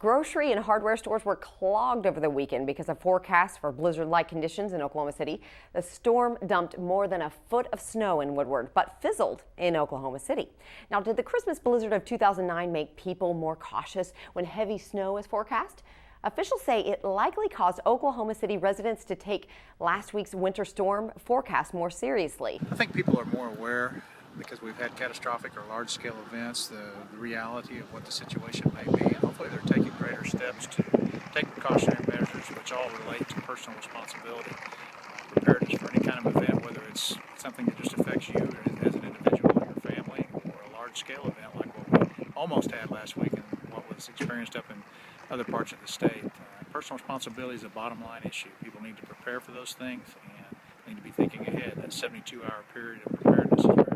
Grocery and hardware stores were clogged over the weekend because of forecasts for blizzard-like conditions in Oklahoma City. The storm dumped more than a foot of snow in Woodward, but fizzled in Oklahoma City. Now, did the Christmas blizzard of 2009 make people more cautious when heavy snow is forecast? Officials say it likely caused Oklahoma City residents to take last week's winter storm forecast more seriously. I think people are more aware because we've had catastrophic or large-scale events, the reality of what the situation may be, and hopefully they're taking greater steps to take precautionary measures, which all relate to personal responsibility, preparedness for any kind of event, whether it's something that just affects you as an individual or your family, or a large-scale event like what we almost had last week and what was experienced up in other parts of the state. Personal responsibility is a bottom-line issue. People need to prepare for those things and need to be thinking ahead. That 72-hour period of preparedness is very